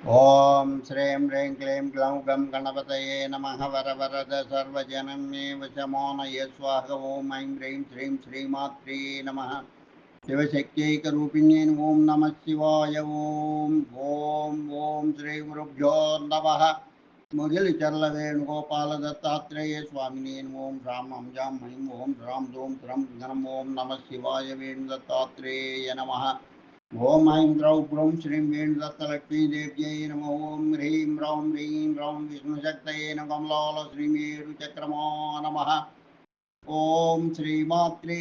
ఓం శ్రీం హ్రీం క్లీం గ్లౌం గం గణపతయే నమః వరవరద సర్వజనమే వశమోనయ స్వాహ ఓం ఐం హ్రీం శ్రీం శ్రీమాత్రే నమః శివశక్త్యైకరూపిణ్యై ఓం నమః శివాయ ఓం ఓం ఓం శ్రీ గురుభ్యో నమః ముగిలిచర్ల వేణుగోపాల దత్తాత్రేయ స్వామినే ఓం రాం అంజాం ఐం ఓం రాం దోం త్రం గణం ఓం నమః శివాయ వేణు దత్తాత్రేయ నమః ఓం ఐం ద్రౌ బ్రౌం శ్రీం వేణుదత్తలక్ష్మీదేవ్యై నమ ఓం హ్రీం రౌం విష్ణుశక్తయే నమ కమలాల శ్రీమేరుచక్రమా నమ ఓం శ్రీమాత్రే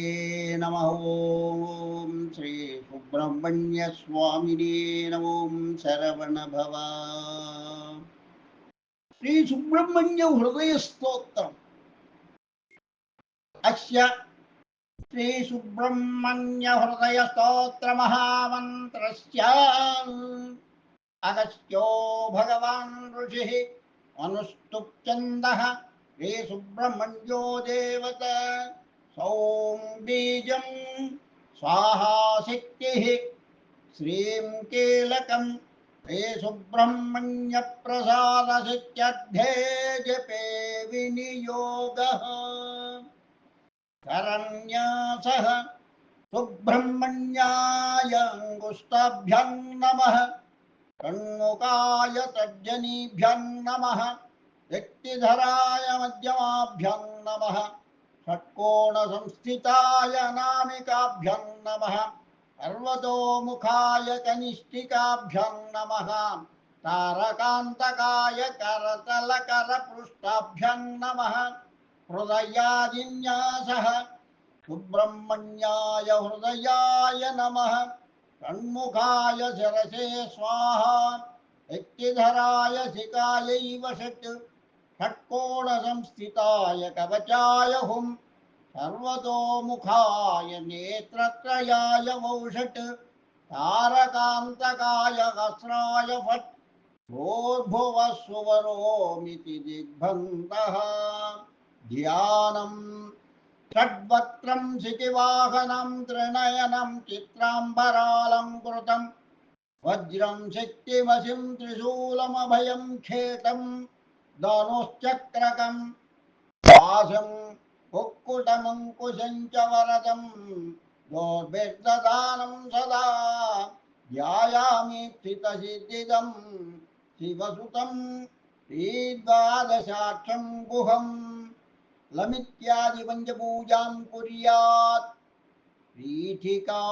నమ ఓం శ్రీ సుబ్రహ్మణ్య స్వామినే నమో శరవణ భవ. శ్రీ సుబ్రహ్మణ్య హృదయ స్తోత్రం. అస్య శ్రీ సుబ్రహ్మణ్య హృదయ స్తోత్ర మహామంత్రస్య అగస్త్యో భగవాన్ ఋషి అనుస్తుప్చందః శ్రీ సుబ్రహ్మణ్యో దేవత సౌం బీజం స్వాహాశక్తి శ్రీం కీలకం శ్రీ సుబ్రహ్మణ్య ప్రసాద సిద్ధ్యర్థే జపే వినియోగః కరణ్యాసః సుబ్రహ్మణ్యాయ అంగుష్టాభ్యాం నమః షణ్ముఖాయ తర్జనీభ్యాం నమః వ్యక్తిధరాయ మధ్యమాభ్యాం నమః షట్కోణ సంస్థితాయ నామికాభ్యాం నమః సర్వతోముఖాయ కనిష్ఠికాభ్యాం నమః తారకాంతకాయ కరతలకరపృష్ఠాభ్యాం నమః హృదయాదిన్యాసః సుబ్రహ్మణ్యాయ హృదయాయ నమః షణ్ముఖాయ శిరసే స్వాహా వ్యక్తిధరాయ శిఖాయైవ షట్ షట్కోణ సంస్థితాయ కవచాయ హుం సర్వతోముఖాయ నేత్రత్రయాయ వౌషట్ తారకాంతకాయ హస్రాయ ఫట్ భూర్భువః సువరోమితి దిగ్బంధః ధ్యానం షడ్వక్త్రం శిఖివాహనం త్రినయనం చిత్రాంబరాలంకృతం వజ్రం శక్తిమసిం త్రిశూలమభయం ఖేటం ధనుశ్చక్రకం పాశం కుక్కుటమంకుశం చ వరదం దోర్భిర్దదానం సదా ధ్యాయామి స్థితసిద్ధిదం శివసుతం శ్రీద్వాదశాక్షం గుహం లమిత్యాది పంచపూజాం కుర్యాత్ పీఠికా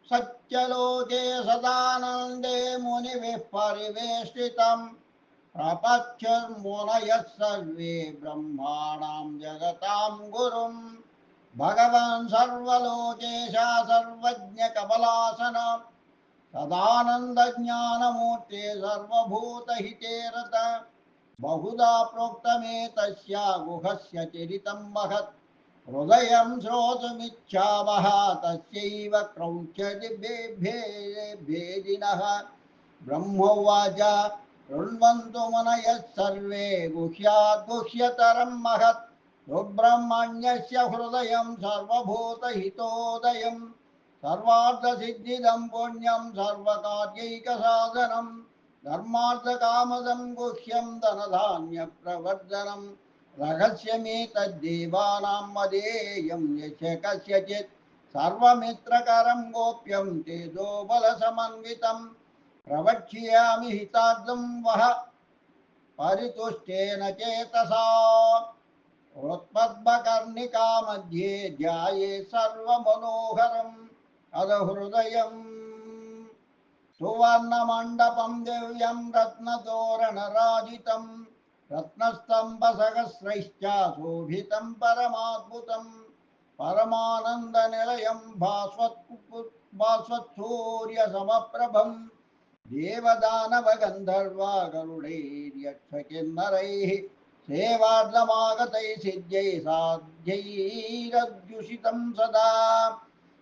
సత్యలోకే సదానందే మునిభిః పరివేష్టితం ప్రపశ్యన్మునయః సర్వే బ్రహ్మాణాం జగతాం గురుం భగవాన్ సర్వలోకేశ సర్వజ్ఞ కమలాసన సదానంద జ్ఞానమూర్తే సర్వభూతహితే రత బహుదా ప్రోక్తమేతస్య గుహస్య చరితం మహత్ హృదయం శ్రోతుమిచ్ఛామః తస్యైవ క్రౌంచదిభేదినః బ్రహ్మోవాచ శృణ్వంతు మునయః సర్వే గుహ్యాద్గుహ్యతరం మహత్ సుబ్రహ్మణ్యస్య హృదయం సర్వభూతహితోదయం సర్వార్థసిద్ధిదం పుణ్యం సర్వకార్యైకసాధనం ధర్మార్థకామదం గుహ్యం ధనధాన్య ప్రవర్ధనం రహస్యమేతద్దేవానాం మదేయం యస్య కస్యచిత్ సర్వమిత్రకరం గోప్యం తేజోబలసమన్వితం ప్రవక్ష్యామి హితార్థం వః పరితుష్టేన చేతసా హృత్పద్మకర్ణికా మధ్యే ధ్యాయే సర్వమనోహరం అదహృదయం సువర్ణమండపం దివ్యం రత్నతోరణరాజితం రత్నస్తంభసహస్రైశ్చ శోభితం పరమాద్భుతం పరమానందనిలయం భాస్వత్సూర్యసమప్రభం దేవదానవగంధర్వ గరుడైర్యక్షకిన్నరైః సేవార్ధమాగతైः సిద్ధ్యైः సాధ్యైరద్యుషితం సదా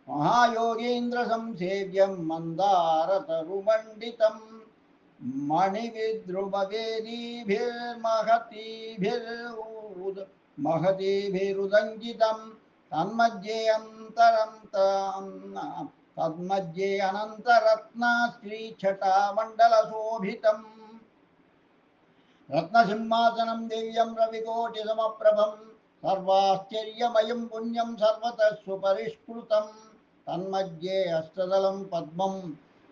మహాయోగేంద్ర సంసేవ్యం మందారతరుమండితం మహతీభిరుదంకితం తన్మధ్యే అంతరం తన్మధ్యే అనంతరత్న శ్రీఛటామండలశోభితం రత్నసింహాసనం దివ్యం రవికోటిసమప్రభం సర్వాశ్చర్యమయం పుణ్యం సర్వతః సుపరిష్కృతం తన్మధ్యే అష్టదళం పద్మం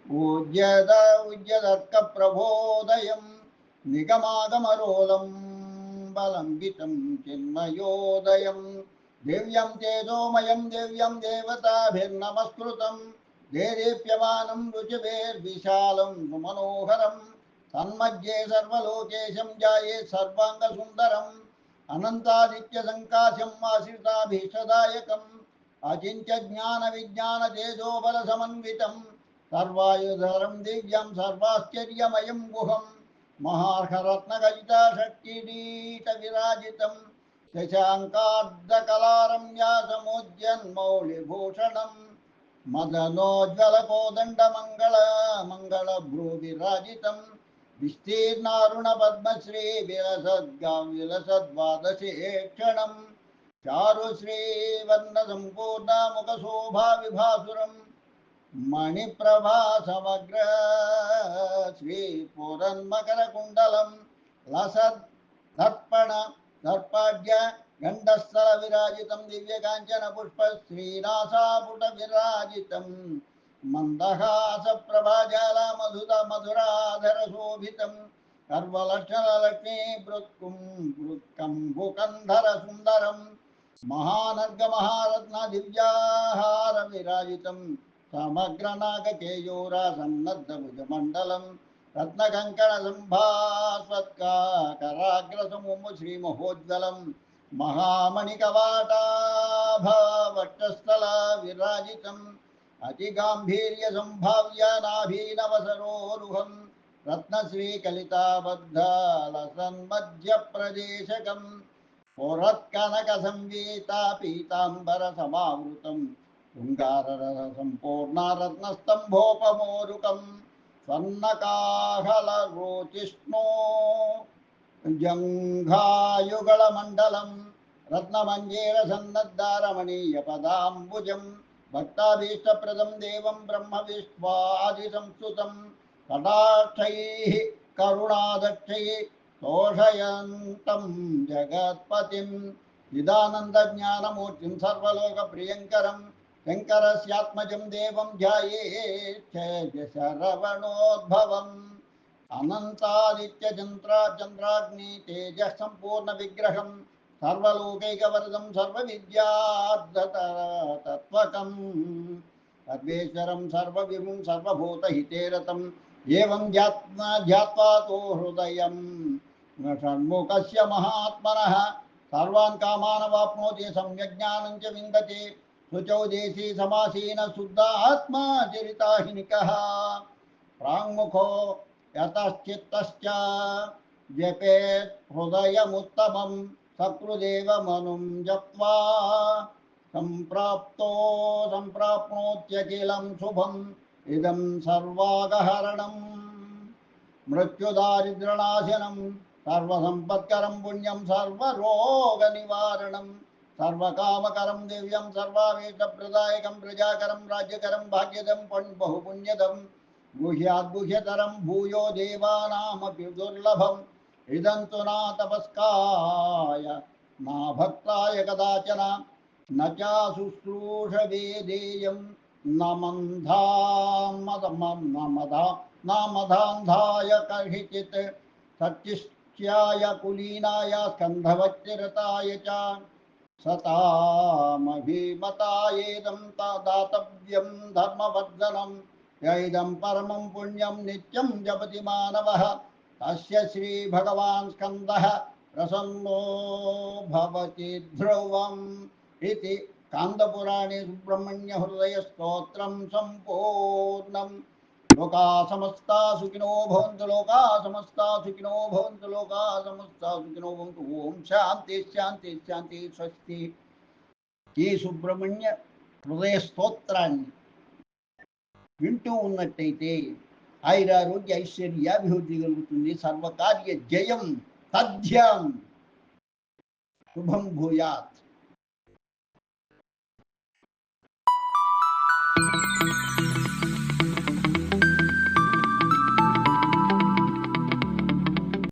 ఉద్యదర్క ప్రబోదయం నిగమాగమరోలం బలంబితం చిన్మయోదయం దివ్యం తేజోమయం దివ్యం దేవతాభిర్నమస్కృతం దేదీప్యమానం రుచిభిర్విశాలం సుమనోహరం తన్మధ్యే సర్వలోకేశం జాయే సర్వాంగసుందరం అనంతాదిత్య సంకాశం ఆశ్రితాభీష్టదాయకం అచింత్య జ్ఞాన విజ్ఞాన తేజోబల సమన్వితం సర్వాయుధరం దివ్యం సర్వాశ్చర్యమయం గుహం మహార్హరత్నగజిత షట్కిరీట విరాజితం శశాంకార్ధకలారమ్యాసమోజ్జన్మౌళిభూషణం మదనోజ్వల కోదండ మంగళ భ్రూ విరాజితం విస్తీర్ణారుణ పద్మశ్రీ విలసద్వాదశేక్షణం చారుశ్రీవర్ణ సంపూర్ణ ముఖ శోభా విభాసురం మణిప్రభా సమగ్ర శ్రీ పూరన్మకర కుండలం లసద్ దర్పణ దర్పాఢ్య గండస్థల విరాజితం దివ్యకాంచన పుష్ప శ్రీనాసాపుట విరాజితం మందహాస ప్రభాజాల మధురాధర శోభితం కర్వలక్షణ లక్ష్మీ భృత్కంభుకంధర సుందరం మహానర్గ మహారత్న దివ్యాహార విరాజితం సమగ్ర నాగకేయూర సన్నద్ధ భుజమండలం రత్నకంకణ సంభాస్వత్కరాగ్రసము శ్రీమహోజ్వలం మహామణికవాటాభవక్షస్థల విరాజితం అతిగాంభీర్య సంభావ్య నాభీనవసరోరుహం రత్నశ్రీకలితాబద్ధలసన్మధ్య ప్రదేశకం పురత్కనక సంవీత పీతాంబర సమావృతం శృంగారరస సంపూర్ణ రత్నస్తంభోపమోరుకం స్వర్ణకాహల రోచిష్ణో జంఘాయుగళమండలం రత్నమంజేర సన్నద్దారమణీయ పదాంబుజం భక్తాభీష్టప్రదం దేవం బ్రహ్మ విశ్వాది సంస్కృతం కటాక్షైః కరుణాదక్షైః తోషయంతం జగత్పతిం చిదానందజ్ఞానమూర్తిం సర్వలోక ప్రియంకరం శంకరస్యాత్మజం దేవం ధ్యాయేత్ శరవణోద్భవం అనంతాదిత్య చంద్రాగ్ని తేజ సంపూర్ణ విగ్రహం సర్వలోకైకవరదం సర్వవిద్యార్థతత్వకం సర్వేశ్వరం సర్వవిభుం సర్వభూతహితేరతం ఏవం ధ్యాత్వా తో హృదయం షణ్ముఖస్య మహాత్మనః సర్వాన్ కామానవాప్నోతి సమ్యజ్ఞానం చ విందతే శుచౌ దేశీ సమాసీన శుద్ధాత్మా చరితాహినికః ప్రాంగుఖో యతశ్చిత్తశ్చ జపేత్ హృదయముత్తమం సకృదేవమనుం జప్త్వా సంప్రాప్నోత్యఖిలం శుభం ఇదం సర్వాగహరణం మృత్యుదారిద్ర్యనాశనం సర్వసంపత్కరం పుణ్యం సర్వరోగ నివారణం సర్వకామకరం దివ్యం సర్వావేశప్రదాయకం ప్రజాకరం రాజ్యకరం భాగ్యదం బహుపుణ్యదం గుహ్యాద్గుహ్యతరం భూయో దేవానామపి దుర్లభం ఇదం తు నా తపస్కాయ నా భక్తాయ కదాచన న చాశుశ్రూషవేదేయం మదాంధాయ కర్హిచిత్ సత్యిష్ట్యాయ కులీనాయ స్కంధవచ్చిరతాయ చ సతామభిమతాయేదం దాతవ్యం ధర్మవర్ధనం యైదం పరమం పుణ్యం నిత్యం జపతి మానవః తస్య శ్రీ భగవాన్ స్కందః ప్రసన్నో భవతి ధ్రువం ఇది కాందపురాణే సుబ్రహ్మణ్య హృదయ స్తోత్రం సంపూర్ణం. లోకా సమస్తా సుఖినో భవంతు, లోకా సమస్తా సుఖినో భవంతు, లోకా సమస్తా సుఖినో భవంతు. ఓం శాంతి శాంతి శాంతి స్వస్తి. ఈ సుబ్రహ్మణ్య హృదయ స్తోత్రాన్ని వింటూ ఉన్నట్టయితే ఆయురారోగ్య ఐశ్వర్యాభివృద్ధి కలుగుతుంది. సర్వకార్య జయం తథ్యం. శుభం భూయాత్.